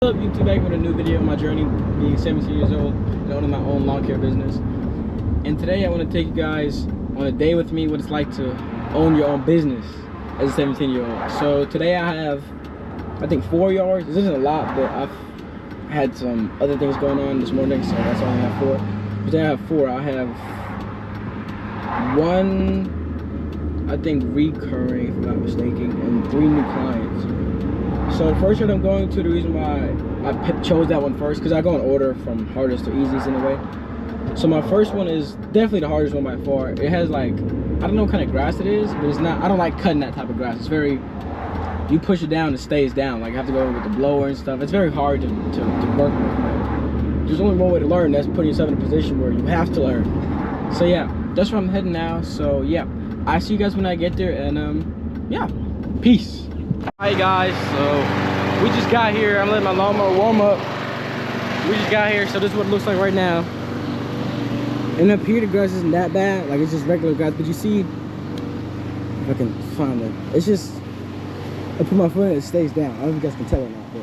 What's up, YouTube? Back with a new video of my journey being 17 years old and owning my own lawn care business. And today I want to take you guys on a day with me, what it's like to own your own business as a 17-year-old. So today I have, I think, 4 yards. This isn't a lot, but I've had some other things going on this morning, so that's why I only have 4. But then I have 4. I have one, I think, recurring, if I'm not mistaken, and 3 new clients. So the first one I'm going to, the reason why I chose that one first, because I go in order from hardest to easiest in a way. So my first one is definitely the hardest one by far. It has, like, I don't know what kind of grass it is, but it's not, I don't like cutting that type of grass. It's very, you push it down, it stays down. Like, you have to go with the blower and stuff. It's very hard to work with. But there's only one way to learn, that's putting yourself in a position where you have to learn. So yeah, that's where I'm heading now. So yeah, I see you guys when I get there, and yeah, peace. Hi guys, so we just got here. I'm letting my lawnmower warm up. We just got here, so this is what it looks like right now. And up here the grass isn't that bad, like it's just regular grass, but you see, if I can find it, it's just, I put my foot in it, it stays down. I don't know if you guys can tell or not,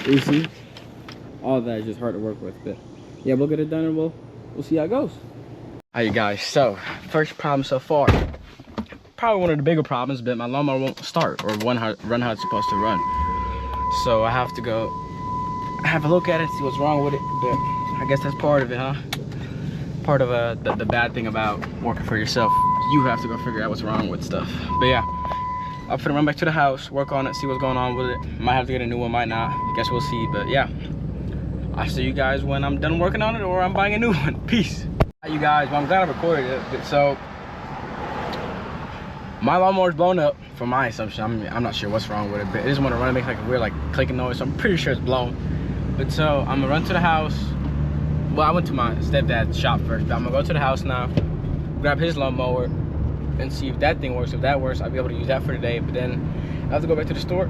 but you see? All that is just hard to work with, but yeah, we'll get it done and we'll see how it goes. All right, you guys, so first problem so far, probably one of the bigger problems, but my lawnmower won't start or run how it's supposed to run. So I have to go have a look at it, see what's wrong with it, but I guess that's part of it, huh? Part of the bad thing about working for yourself, you have to go figure out what's wrong with stuff. But yeah, I'm gonna run back to the house, work on it, see what's going on with it. Might have to get a new one, might not, guess we'll see. But yeah, I'll see you guys when I'm done working on it or I'm buying a new one. Peace. Hi, you guys, well, I'm glad I recorded it. But so, my lawnmower's blown up, from my assumption. I'm not sure what's wrong with it, but it just want to run and make like a weird like clicking noise, so I'm pretty sure it's blown. But so, I'm gonna run to the house. Well, I went to my stepdad's shop first, but I'm gonna go to the house now, grab his lawnmower, and see if that thing works. If that works, I'll be able to use that for today. But then, I have to go back to the store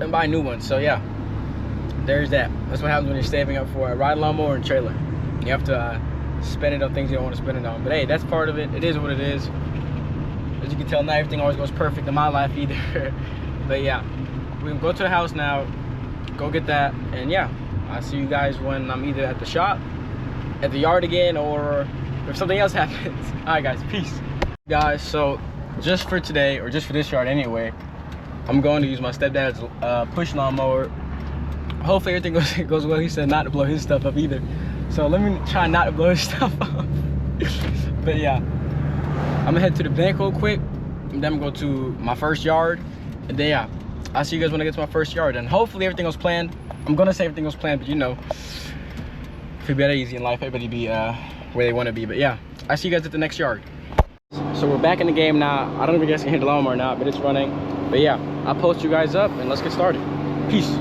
and buy a new one. So yeah. There's that. That's what happens when you're saving up for a ride lawnmower and trailer. You have to spend it on things you don't want to spend it on. But hey, that's part of it. It is what it is. As you can tell, not everything always goes perfect in my life either. But yeah, we can go to the house now, go get that, and yeah, I'll see you guys when I'm either at the shop, at the yard again, or if something else happens. All right, guys, peace. Guys, so just for today, or just for this yard anyway, I'm going to use my stepdad's push lawnmower. Hopefully everything goes well. He said not to blow his stuff up either. So let me try not to blow his stuff up. But yeah, I'm gonna head to the bank real quick, and then I'm gonna go to my first yard. And then yeah, I'll see you guys when I get to my first yard. And hopefully everything was planned. I'm gonna say everything was planned, but you know, if it'd be that easy in life, everybody be where they wanna be. But yeah, I'll see you guys at the next yard. So we're back in the game now. I don't know if you guys can hear the lawnmower or not, but it's running. But yeah, I'll post you guys up and let's get started. Peace.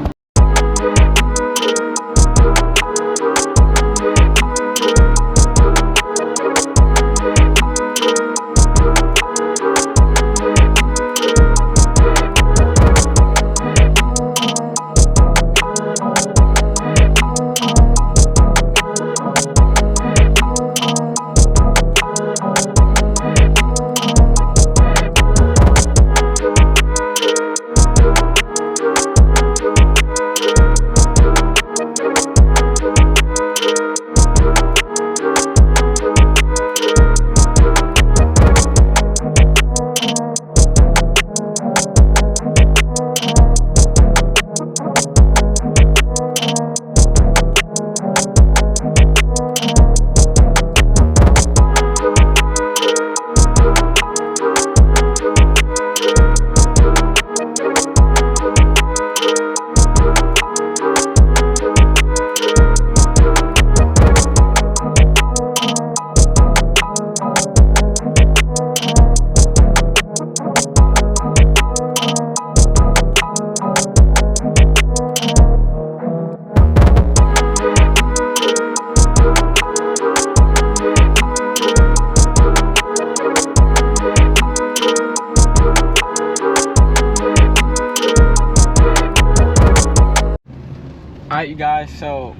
Alright, you guys, so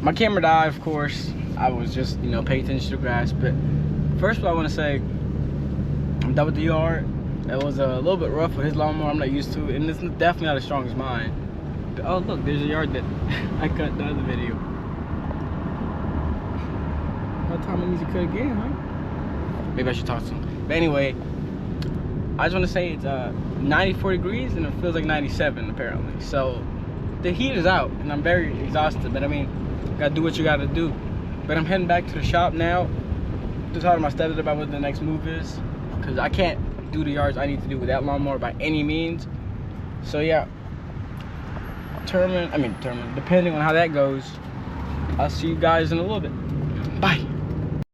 my camera died, of course. I was just, you know, paying attention to the grass. But first of all, I want to say I'm done with the yard. It was a little bit rough with his lawnmower. I'm not used to it, and it's definitely not as strong as mine. But, oh look, there's a yard that I cut the other video. By the time it needs to cut again, huh? Maybe I should talk to him. But anyway, I just want to say it's 94 degrees and it feels like 97 apparently. So the heat is out and I'm very exhausted. But I mean, gotta do what you gotta do. But I'm heading back to the shop now to talk to my stepdad about what the next move is, because I can't do the yards I need to do with that lawnmower by any means. So yeah, depending on how that goes, I'll see you guys in a little bit. Bye.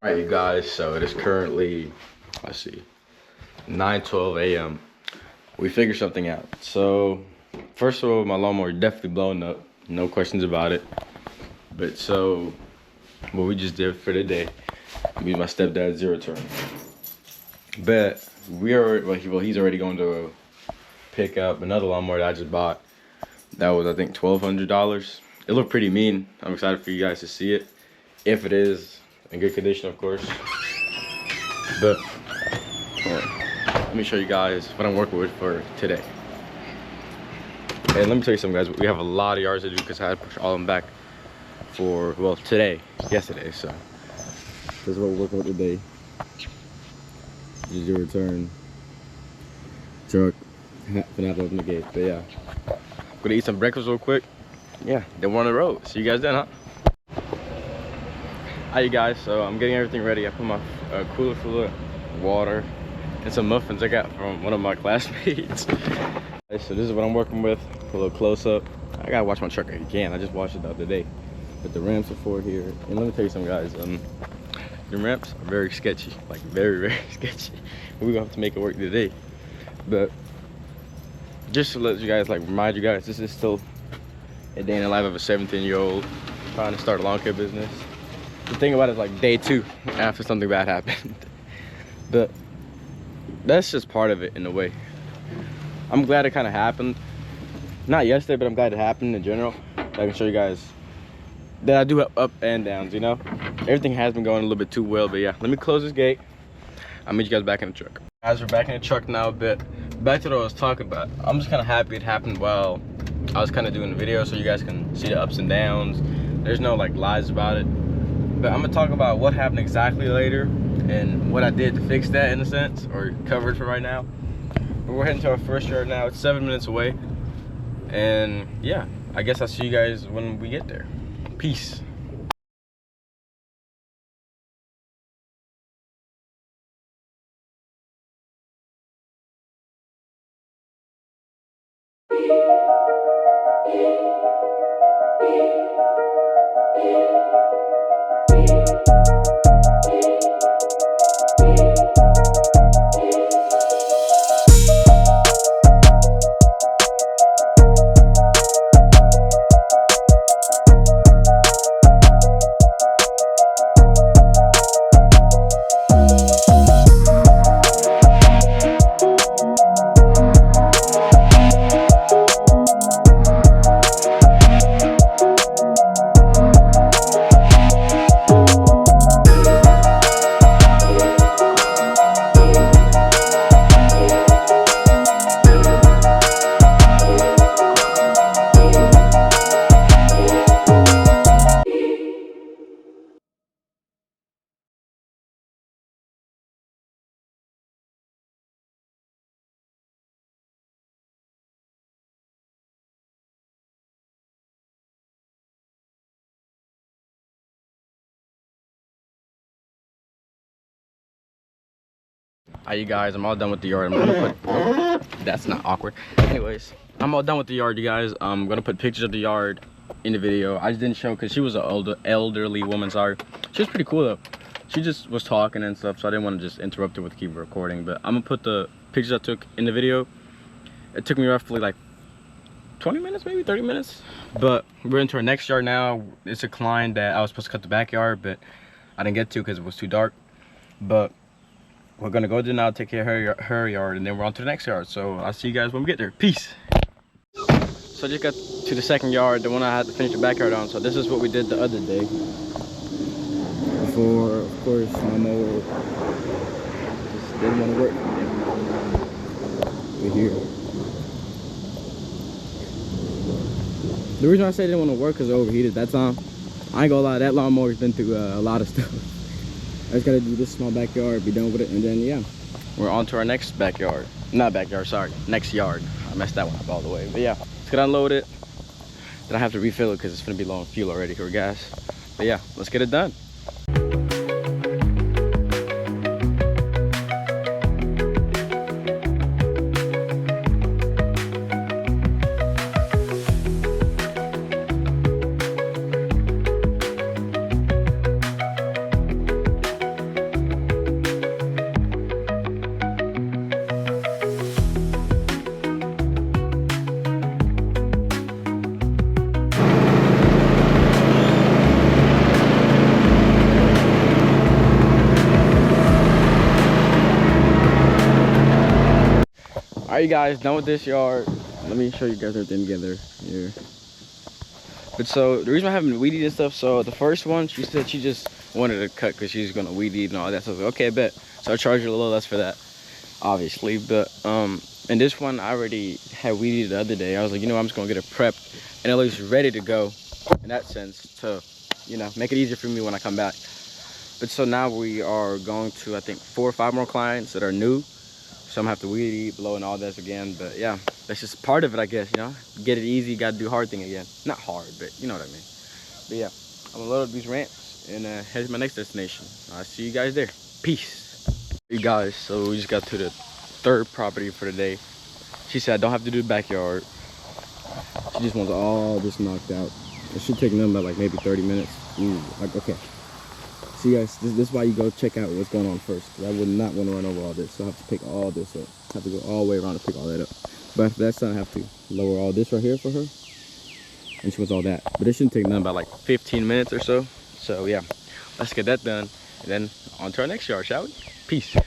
All right, you guys, so it is currently, let's see, 9:12 a.m. We figured something out. So first of all, my lawnmower definitely blowing up, no questions about it. But so what we just did for the day, me and my stepdad's zero turn. But we are, well, he's already going to pick up another lawnmower that I just bought. That was, I think, $1,200. It looked pretty mean. I'm excited for you guys to see it, if it is in good condition, of course. But let me show you guys what I'm working with for today. And let me tell you something, guys. We have a lot of yards to do because I had to push all of them back for, well, yesterday. So this is what we're working with today. This is your return truck. For not opening the gate, but yeah. I'm gonna eat some breakfast real quick. Yeah, then we're on the road. See you guys then, huh? Hi, you guys. So I'm getting everything ready. I put my cooler full of water and some muffins I got from one of my classmates. So this is what I'm working with. A little close up. I gotta wash my truck again. I just washed it the other day. But the ramps are for here. And let me tell you something, guys. The ramps are very sketchy, like very, very sketchy. We're gonna have to make it work today. But just to let you guys, like, remind you guys, this is still a day in the life of a 17-year-old trying to start a lawn care business. The thing about it is, like, day 2 after something bad happened. But that's just part of it in a way. I'm glad it kind of happened. Not yesterday, but I'm glad it happened in general. I can show you guys that I do have up and downs, you know? Everything has been going a little bit too well, but yeah. Let me close this gate. I'll meet you guys back in the truck. Guys, we're back in the truck now a bit. Back to what I was talking about. I'm just kind of happy it happened while I was kind of doing the video so you guys can see the ups and downs. There's no like lies about it. But I'm gonna talk about what happened exactly later and what I did to fix that in a sense, or cover it for right now. But we're heading to our first yard now. It's 7 minutes away. And yeah, I guess I'll see you guys when we get there. Peace. Alright, you guys, I'm all done with the yard. I'm gonna put, that's not awkward. Anyways, I'm all done with the yard, you guys. I'm gonna put pictures of the yard in the video. I just didn't show because she was an elderly woman, sorry. She was pretty cool though. She just was talking and stuff, so I didn't want to just interrupt her with keep recording. But I'm gonna put the pictures I took in the video. It took me roughly like 20 minutes, maybe 30 minutes. But we're into our next yard now. It's a client that I was supposed to cut the backyard, but I didn't get to because it was too dark. But we're gonna go there now, take care of her yard, and then we're on to the next yard. So I'll see you guys when we get there. Peace. So I just got to the second yard, the one I had to finish the backyard on. So this is what we did the other day. before, of course, my mower just didn't want to work. We're here. The reason I say it didn't want to work because it overheated that time. I ain't gonna lie, that lawnmower's been through a lot of stuff. I just gotta do this small backyard, be done with it, and then yeah, we're on to our next backyard. Not backyard, sorry, next yard. I messed that one up all the way, but yeah, let's get unload it. Then I have to refill it because it's gonna be low on fuel already or gas. But yeah, let's get it done. All right, you guys, done with this yard. Let me show you guys everything together here. But so the reason I haven't weed eated and stuff, so the first one, she said she just wanted to cut because she's gonna weed eat and all that. So I was like, okay, bet. So I charged her a little less for that, obviously. But and this one I already had weed eated the other day. I was like, you know, I'm just gonna get it prepped and at least ready to go in that sense to, you know, make it easier for me when I come back. But so now we are going to, I think, 4 or 5 more clients that are new. So I'm gonna have to weed eat, blow, and all this again. But yeah, that's just part of it, I guess, you know? Get it easy, gotta do hard thing again. Not hard, but you know what I mean. But yeah, I'm gonna load up these ramps and head to my next destination. I'll see you guys there. Peace. You guys, so we just got to the 3rd property for the day. She said I don't have to do the backyard. She just wants all this knocked out. It should take them about like maybe 30 minutes. Like, okay. See guys, this is why you go check out what's going on first. I would not want to run over all this, so I have to pick all this up. I have to go all the way around to pick all that up. But after that's done, I have to lower all this right here for her. And she wants all that. But it shouldn't take nothing about like 15 minutes or so. So yeah, let's get that done. And then on to our next yard, shall we? Peace.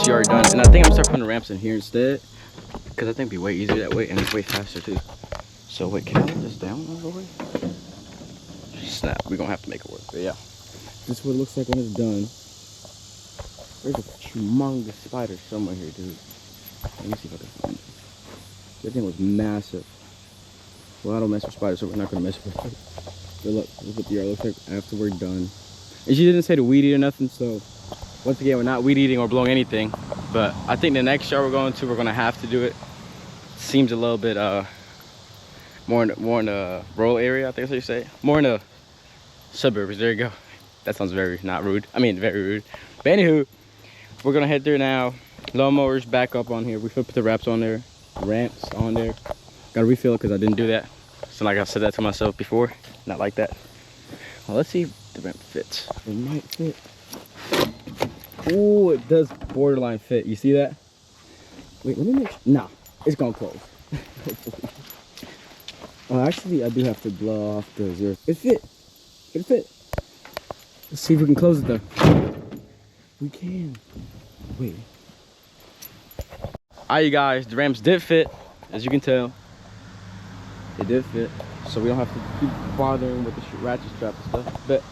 this yard done, and I think I'm gonna start putting the ramps in here instead, because I think it'd be way easier that way, and it's way faster too. So wait, can I let this down all the way? Snap, we're gonna have to make it work, but yeah. This is what it looks like when it's done. There's a humongous spider somewhere here, dude. Let me see if I can find it. That thing was massive. Well, I don't mess with spiders, so we're not gonna mess with it. But look what the yard looks like after we're done. And she didn't say to weed eat or nothing, so once again, we're not weed eating or blowing anything. But I think the next yard we're going to, we're gonna have to do it. Seems a little bit more in the rural area, I think that's what you say. More in the suburbs. There you go. That sounds very not rude. I mean, very rude. But anywho, we're gonna head there now. Lawnmowers back up on here. We put the ramps on there. Gotta refill it because I didn't do that. So like I said that to myself before. Not like that. Well, let's see if the ramp fits. It might fit. Oh, it does borderline fit. You see that? Wait, let me make sure. Nah, it's gonna close. Oh, actually, I do have to blow off the zero. It fit. It fit. Let's see if we can close it though. We can. Wait. Alright, you guys, the ramps did fit, as you can tell. It did fit, so we don't have to keep bothering with the ratchet strap and stuff. But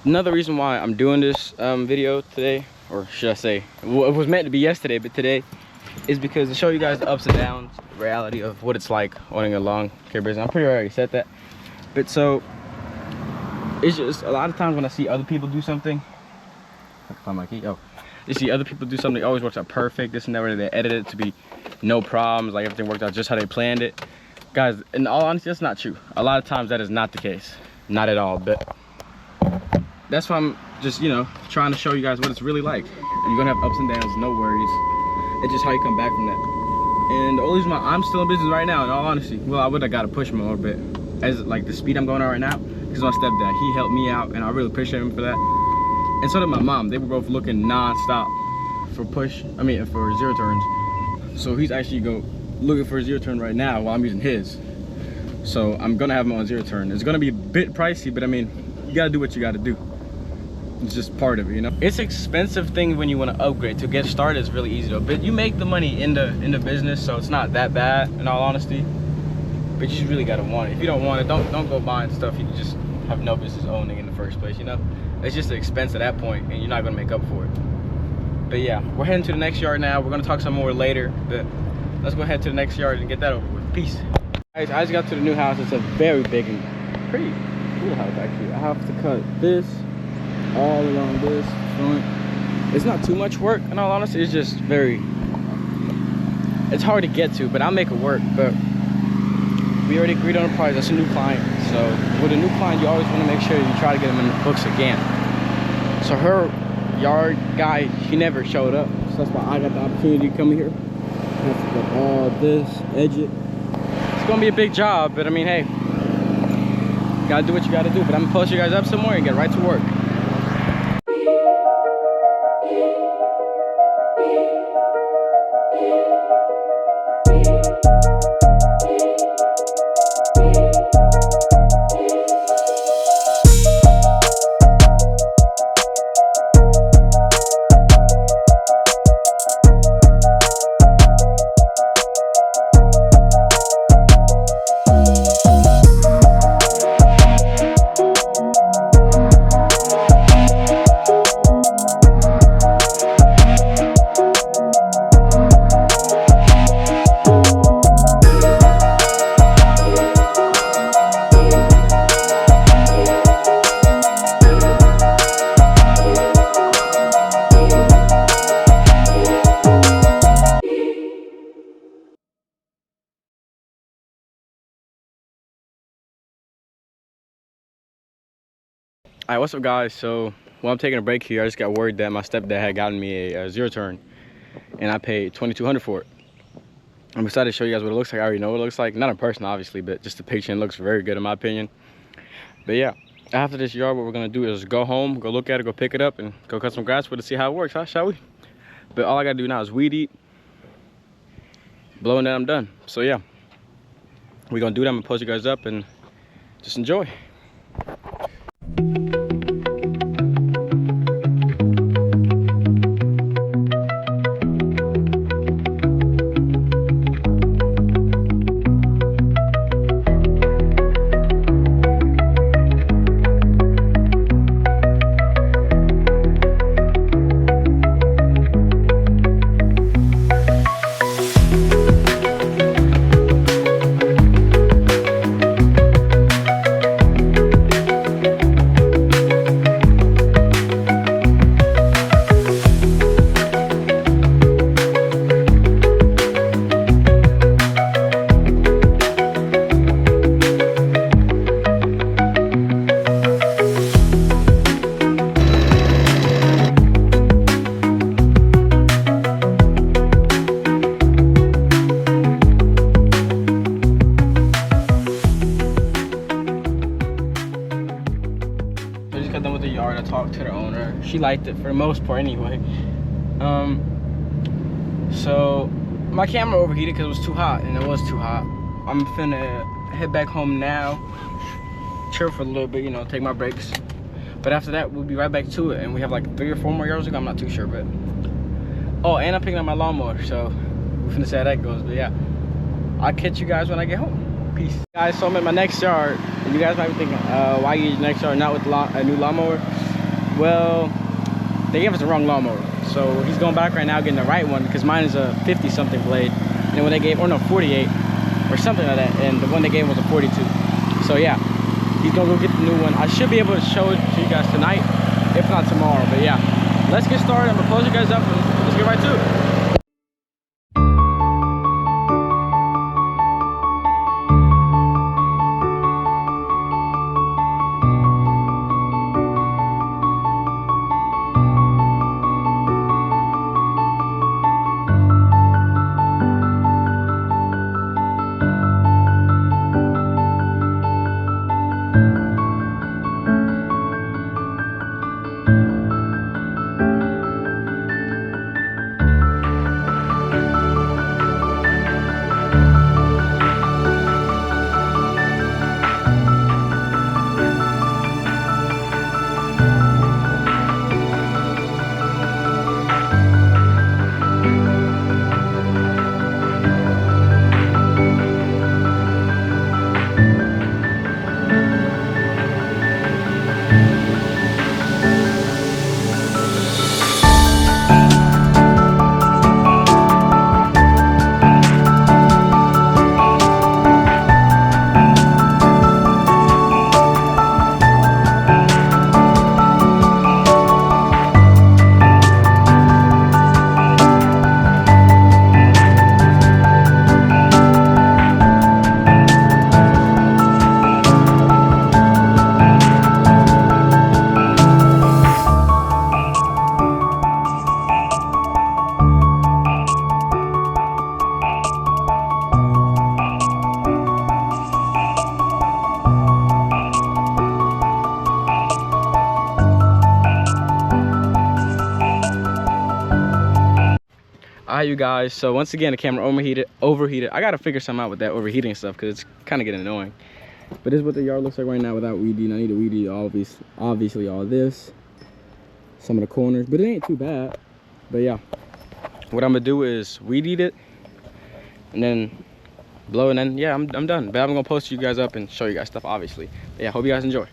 another reason why I'm doing this video today, or should I say, well, it was meant to be yesterday, but today, is because to show you guys the ups and downs, the reality of what it's like owning a lawn care business. I'm pretty sure I already said that. But so, it's just a lot of times when I see other people do something, I can find my key. Oh, you see other people do something, it always works out perfect. This and that, where they edit it to be no problems, like everything worked out just how they planned it. Guys, in all honesty, that's not true. A lot of times that is not the case, not at all. But that's why I'm just, you know, trying to show you guys what it's really like. You're gonna have ups and downs, no worries. It's just how you come back from that. And the only reason why I'm still in business right now, in all honesty, well, I would have got to push him a little bit, as like the speed I'm going on right now, because my stepdad, he helped me out, and I really appreciate him for that. And so did my mom. They were both looking non-stop for for zero turns. So he's actually looking for a zero turn right now while I'm using his. So I'm gonna have him on zero turn. It's gonna be a bit pricey, but I mean, you gotta do what you gotta do. It's just part of it, you know. It's an expensive thing when you want to upgrade. To get started is really easy though, but you make the money in the business, so it's not that bad in all honesty. But you just really gotta want it. If you don't want it, don't go buying stuff you just have no business owning in the first place, you know. It's just an expense at that point, and you're not gonna make up for it. But yeah, we're heading to the next yard now. We're gonna talk some more later, but let's go ahead to the next yard and get that over with. Peace. Guys, I just got to the new house. It's a very big and pretty cool house actually. I have to cut this all along this front. It's not too much work in all honesty. It's just it's hard to get to, but I'll make it work. But we already agreed on a price. That's a new client, so with a new client you always want to make sure you try to get them in the books again. So her yard guy, he never showed up, so that's why I got the opportunity to come here. I have to cut all this, edge it. It's gonna be a big job, but I mean, hey, you gotta do what you gotta do. But I'm gonna post you guys up somewhere and get right to work. Alright, what's up guys? So while I'm taking a break here, I just got word that my stepdad had gotten me a zero turn, and I paid $2,200 for it. I'm excited to show you guys what it looks like. I already know what it looks like, not in person obviously, but just the picture, it looks very good in my opinion. But yeah, after this yard, what we're gonna do is go home, go look at it, go pick it up, and go cut some grass with it to see how it works, huh? Shall we? But all I gotta do now is weed eat, blow, and then I'm done. So yeah, we're gonna do that. I'm gonna post you guys up and just enjoy. talked to the owner. She liked it for the most part anyway. So my camera overheated because it was too hot, and it was too hot. I'm finna head back home now, chill for a little bit, you know, take my breaks. But after that, we'll be right back to it, and we have like 3 or 4 more yards to go. I'm not too sure, but oh, and I'm picking up my lawnmower, so we're finna see how that goes. But yeah, I'll catch you guys when I get home. Peace, guys. So I'm at my next yard, and you guys might be thinking, why you use your next yard not with a new lawnmower? Well, they gave us the wrong lawnmower, so he's going back right now getting the right one because mine is a 50 something blade, and when they gave, or no, 48 or something like that, and the one they gave was a 42. So yeah, he's gonna go get the new one. I should be able to show it to you guys tonight, if not tomorrow. But yeah, let's get started. I'm gonna close you guys up and let's get right to it. Alright, you guys, so once again the camera overheated. I gotta figure something out with that overheating stuff because it's kind of getting annoying. But this is what the yard looks like right now without weed eating. I need to weed eat obviously all this, some of the corners, but it ain't too bad. But yeah, what I'm gonna do is weed eat it and then blow, and then yeah, I'm done. But I'm gonna post you guys up and show you guys stuff obviously. But yeah, hope you guys enjoy.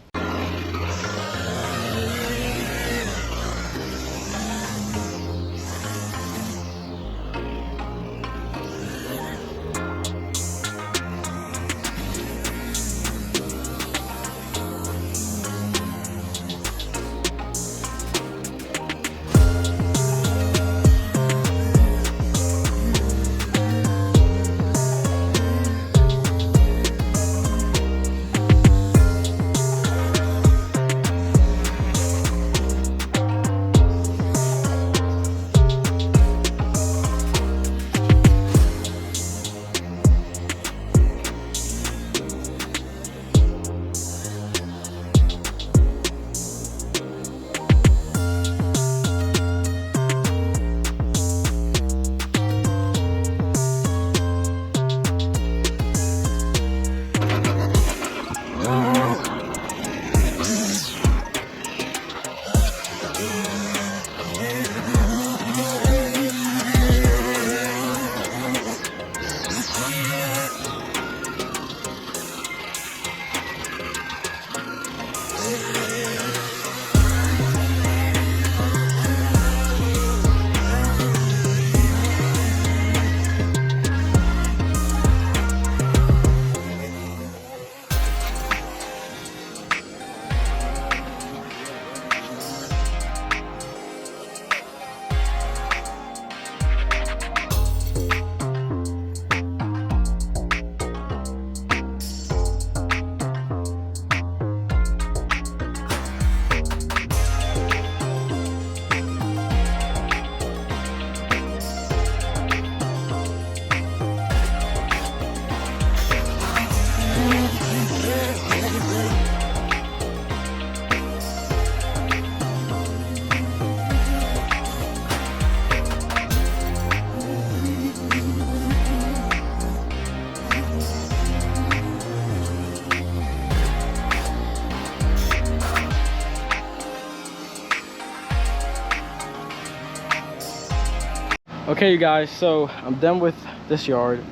Okay, you guys, so I'm done with this yard.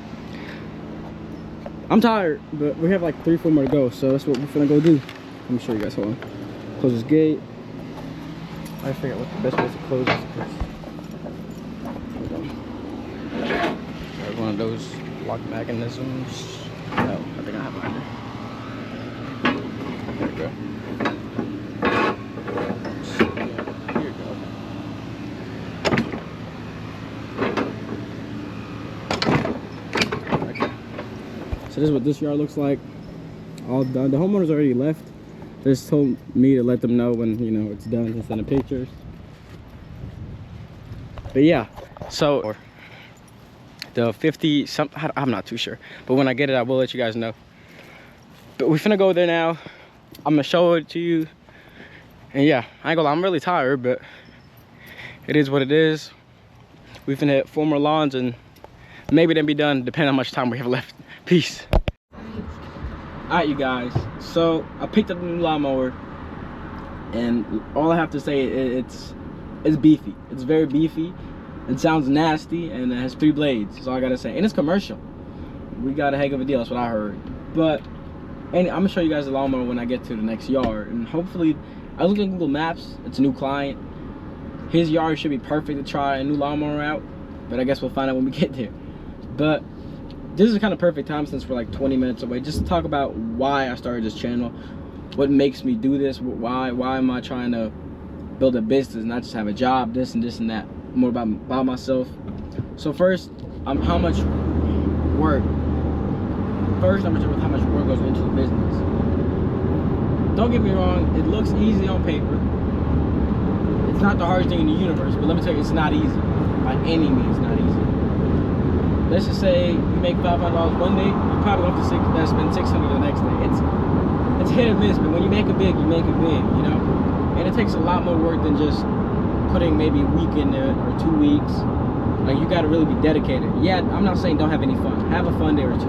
I'm tired, but we have like 3-4 more to go, so that's what we're gonna go do. Let me show you guys. Hold on. Close this gate. I figure out what the best way to close this. One of those lock mechanisms. No, I think I have mine. There we go. Here we go. Okay. So this is what this yard looks like. All done. The homeowner's already left. They just told me to let them know when, you know, it's done and send them pictures. But yeah, so the 50 some, I'm not too sure, but when I get it I will let you guys know. But we're finna go there now. I'm gonna show it to you, and yeah, I ain't gonna lie, I'm really tired, but it is what it is. We finna hit 4 more lawns and maybe then be done, depending on how much time we have left. Peace. All right, you guys, so I picked up the new lawnmower, and all I have to say, it's beefy. It's very beefy. It sounds nasty, and it has 3 blades. That's all I gotta say. And it's commercial. We got a heck of a deal. That's what I heard. But and I'm gonna show you guys the lawnmower when I get to the next yard. And hopefully, I looked at Google Maps. It's a new client. His yard should be perfect to try a new lawnmower out. But I guess we'll find out when we get there. But this is kind of perfect time since we're like 20 minutes away. Just to talk about why I started this channel. What makes me do this? Why am I trying to build a business, not just have a job, this and that. More about myself. So first, how much work goes into the business. Don't get me wrong, it looks easy on paper. It's not the hardest thing in the universe, but let me tell you, it's not easy. By any means, not easy. Let's just say you make $500 one day, you're probably going to spend $600 the next day. It's hit or miss, but when you make it big, you make it big, you know? And it takes a lot more work than just putting maybe a week in there or 2 weeks. Like, you got to really be dedicated. Yeah, I'm not saying don't have any fun. Have a fun day or 2.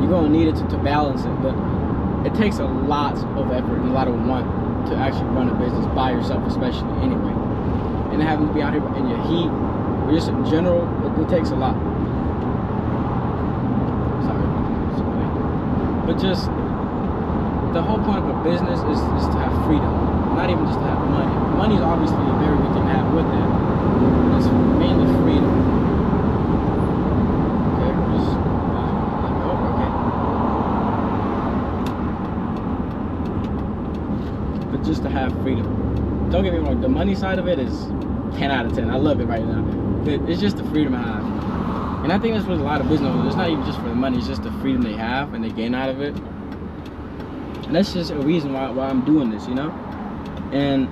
You're going to need it to balance it, but it takes a lot of effort and a lot of want to actually run a business by yourself, especially anyway. And having to be out here in your heat, or just in general, it takes a lot. Sorry. But just, the whole point of a business is to have freedom. Not even just to have money. Money is obviously a very good thing to have with that. It's mainly freedom. Okay, just let go. Okay. But just to have freedom. Don't get me wrong, the money side of it is 10 out of 10. I love it right now. But it's just the freedom I have. And I think that's what a lot of business owners, it's not even just for the money, it's just the freedom they have and they gain out of it. And that's just a reason why I'm doing this, you know? And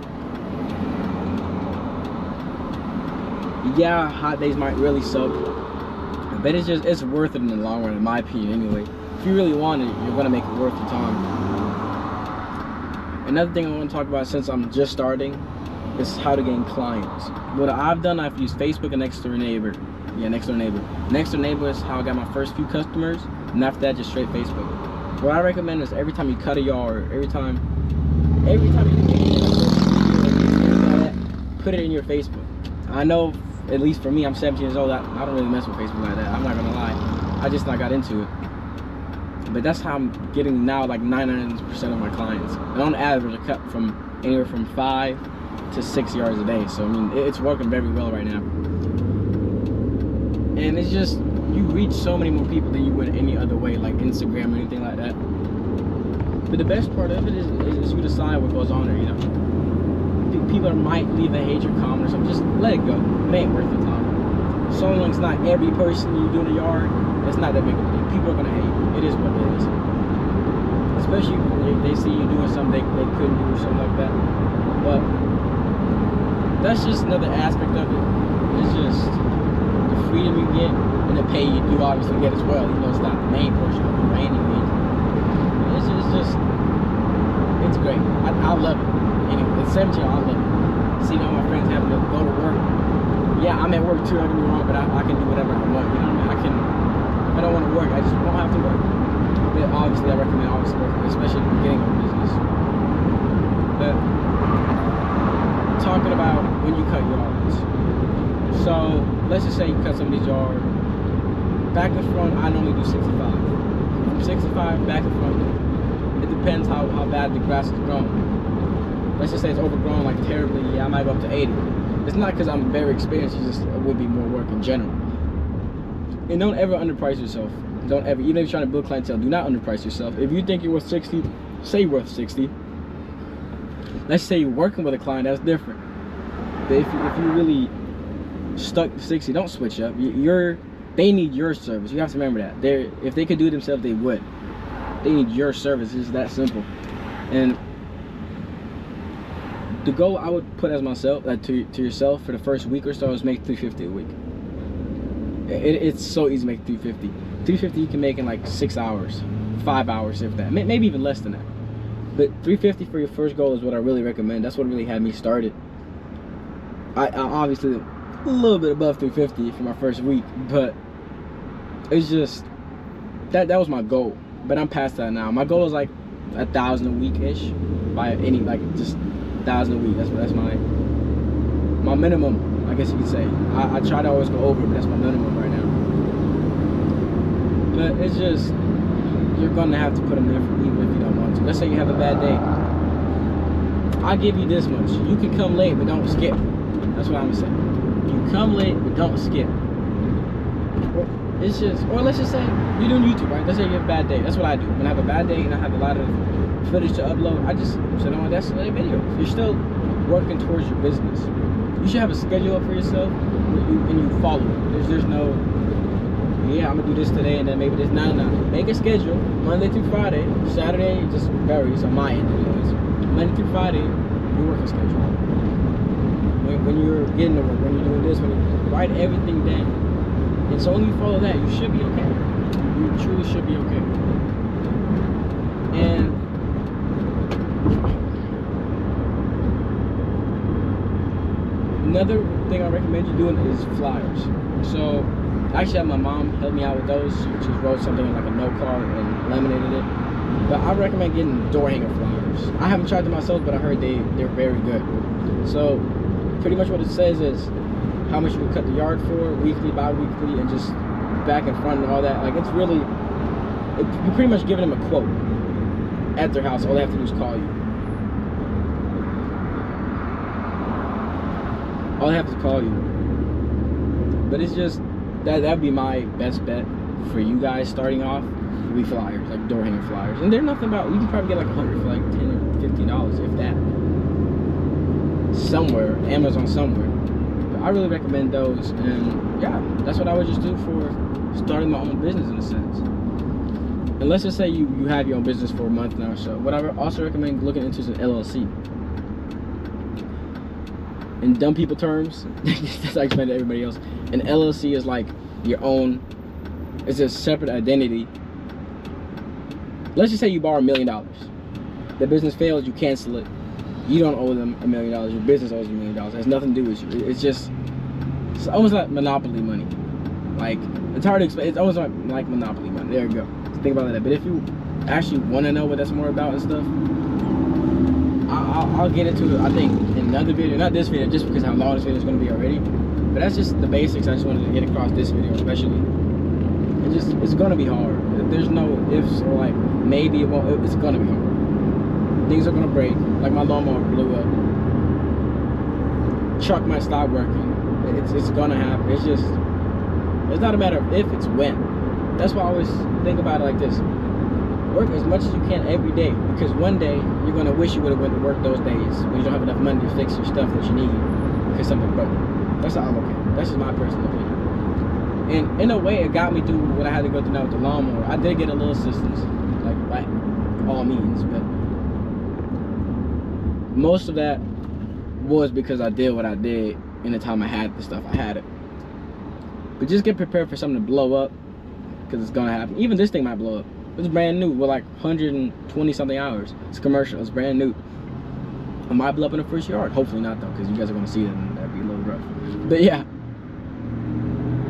yeah, hot days might really suck, but it's worth it in the long run, in my opinion anyway. If you really want it, you're gonna make it worth your time. Another thing I want to talk about, since I'm just starting, is how to gain clients. What I've done, I've used Facebook and Next Door Neighbor. Yeah, Next Door Neighbor. Next Door Neighbor is how I got my first few customers, and after that, just straight Facebook. What I recommend is every time you cut a yard, every time you put it in your Facebook. I know, at least for me, I'm 17 years old, I don't really mess with Facebook like that. I'm not gonna lie. I just not got into it. But that's how I'm getting now like 99% of my clients. And on average, I cut from anywhere from 5 to 6 yards a day. So I mean, it's working very well right now. And it's just, you reach so many more people than you would any other way, like Instagram or anything like that. But the best part of it is you decide what goes on there, you know. People might leave a hate or comment or something, just let it go. It ain't worth the time. So long as not every person you do in the yard, it's not that big of a deal. People are gonna hate. It is what it is. Especially if they see you doing something they couldn't do or something like that. But that's just another aspect of it. It's just the freedom you get and the pay you do obviously get as well. You know, it's not the main portion of it by any means. It's great. I love it. Anyway, at 17, I love it. Seeing all my friends having to go to work. Yeah, I'm at work too, don't get me wrong, but I can do whatever I want, you know what I mean? If I don't want to work, I just won't have to work. But obviously, I recommend working, especially at the beginning of a business. But talking about when you cut yards. So let's just say you cut somebody's yard. Back and front, I normally do 65. From 65 back and front. It depends how bad the grass is grown. Let's just say it's overgrown like terribly. Yeah, I might go up to 80. It's not because I'm very experienced. It's just it would be more work in general. And don't ever underprice yourself. Don't ever, even if you're trying to build clientele, do not underprice yourself. If you think you're worth 60, say you're worth 60. Let's say you're working with a client, that's different. But if you really stuck to 60, don't switch up. They need your service. You have to remember that. If they could do it themselves, they would. They need your service. It's that simple. And the goal I would put as myself, to yourself for the first week or so, is make $350 a week. It's so easy to make $350. $350 you can make in like 6 hours, 5 hours, if that. Maybe even less than that. But $350 for your first goal is what I really recommend. That's what really had me started. I obviously a little bit above $350 for my first week, but it's just that was my goal. But I'm past that now. My goal is like 1,000 a week ish, by any, like just 1,000 a week. That's my minimum, I guess you could say. I try to always go over it, but that's my minimum right now. But it's just, you're gonna have to put in effort even if you don't want to. Let's say you have a bad day. I'll give you this much. You can come late, but don't skip. That's what I'm saying. You come late, but don't skip. It's just, or let's just say you're doing YouTube, right? Let's say you have a bad day. That's what I do. When I have a bad day and I have a lot of footage to upload, I just sit on my desk and edit videos. You're still working towards your business. You should have a schedule up for yourself and you follow it. There's no, yeah, I'm gonna do this today and then maybe this. No. Make a schedule Monday through Friday. Saturday just varies on my end anyways. Monday through Friday, your working schedule. When you're getting to work, when you're doing this, when you write everything down. And so when you follow that, you should be okay. You truly should be okay. And another thing I recommend you doing is flyers. So I actually had my mom help me out with those. She just wrote something on like a note card and laminated it. But I recommend getting door hanger flyers. I haven't tried them myself, but I heard they're very good. So pretty much what it says is how much you would cut the yard for, weekly, bi-weekly, and just back and front and all that. Like, it's really, you're pretty much giving them a quote at their house. All they have to do is call you. All they have to call you. But it's just, that'd be my best bet for you guys starting off. Would be flyers, like door hanger flyers. And they're nothing about, you can probably get like 100 for like $10 or $15, if that. Somewhere, Amazon somewhere. But I really recommend those, and yeah, that's what I would just do for starting my own business in a sense. And let's just say you have your own business for a month now or so. What I also recommend looking into is an LLC. In dumb people terms, that's how I explain to everybody else. An LLC is like your own, it's a separate identity. Let's just say you borrow $1 million. The business fails, you cancel it. You don't owe them $1 million. Your business owes $1 million. It has nothing to do with you. It's just, it's almost like monopoly money. Like, it's hard to explain. It's almost like monopoly money. There you go. So think about that. But if you actually want to know what that's more about and stuff, I'll get into it, I think, in another video. Not this video, just because how long this video is going to be already. But that's just the basics. I just wanted to get across this video especially. It's going to be hard. There's no ifs or like maybe it won't. It's going to be hard. Things are gonna break. Like my lawnmower blew up. Truck might stop working. It's gonna happen. It's not a matter of if, it's when. That's why I always think about it like this. Work as much as you can every day, because one day you're gonna wish you would have went to work those days when you don't have enough money to fix your stuff that you need because something broke. That's how I'm okay. That's just my personal opinion. And in a way, it got me through what I had to go through now with the lawnmower. I did get a little assistance, like by all means, but most of that was because I did what I did in the time I had the stuff. I had it. But just get prepared for something to blow up, because it's gonna happen. Even this thing might blow up. It's brand new with like 120 something hours. It's commercial. It's brand new. It might blow up in the first yard. Hopefully not though, because you guys are gonna see it and that'd be a little rough. But yeah,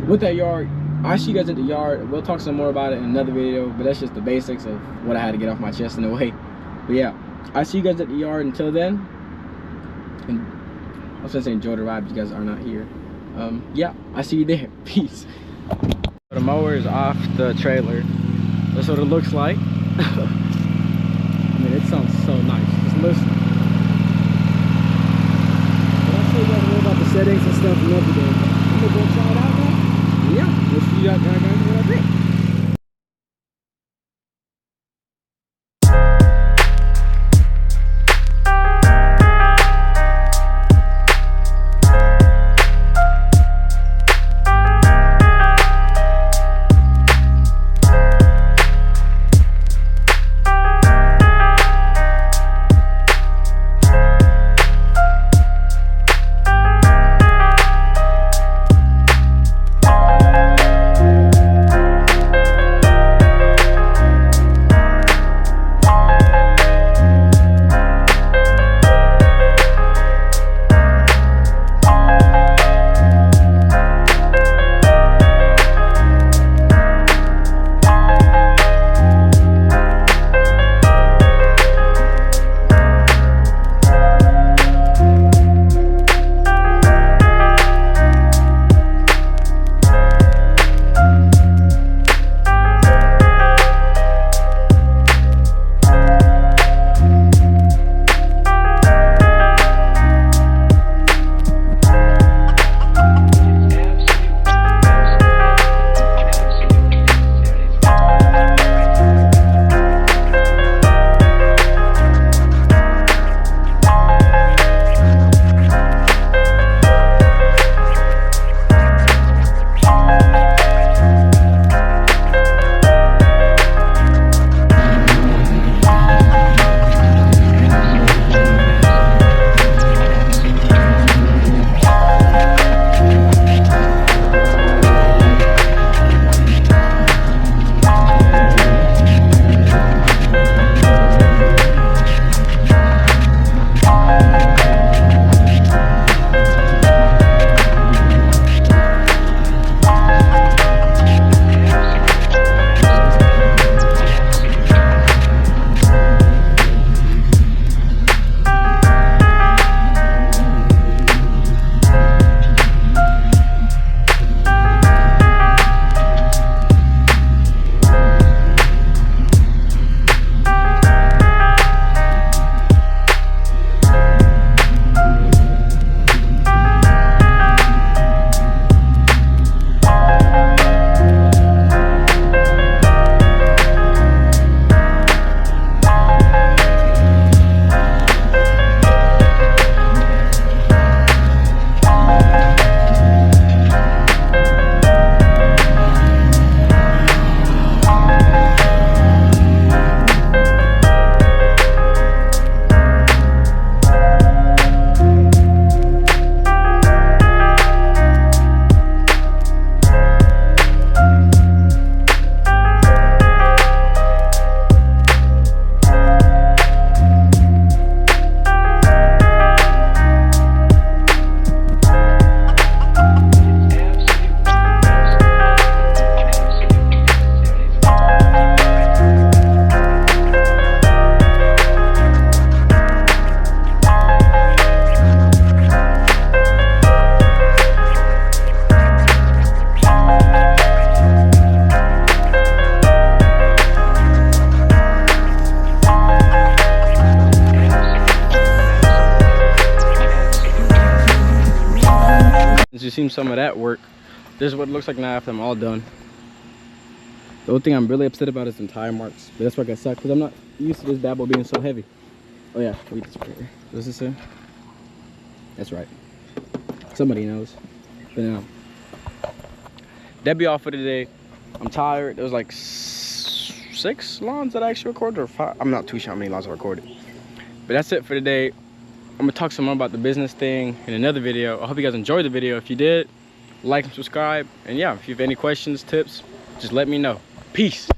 with that yard, I'll see you guys at the yard. We'll talk some more about it in another video, but that's just the basics of what I had to get off my chest in a way. But yeah, I'll see you guys at the yard. Until then, and I was gonna say enjoy the ride, but you guys are not here. Yeah, I see you there. Peace. The mower is off the trailer. That's what it looks like. I mean, it sounds so nice. Just listen. But I'll show you guys more about the settings and stuff and everything. I'm gonna go try it out now. Yeah, we'll see you guys when I think. As you seen some of that work, this is what it looks like now after I'm all done. The only thing I'm really upset about is some tire marks, but that's why I got stuck because I'm not used to this bad boy being so heavy. Oh yeah, read this right here. What does it say? That's right. Somebody knows. But now, that'd be all for today. I'm tired. There was like 6 lawns that I actually recorded, or 5. I'm not too sure how many lawns I recorded. But that's it for today. I'm gonna talk some more about the business thing in another video. I hope you guys enjoyed the video. If you did, like and subscribe. And yeah, if you have any questions, tips, just let me know. Peace.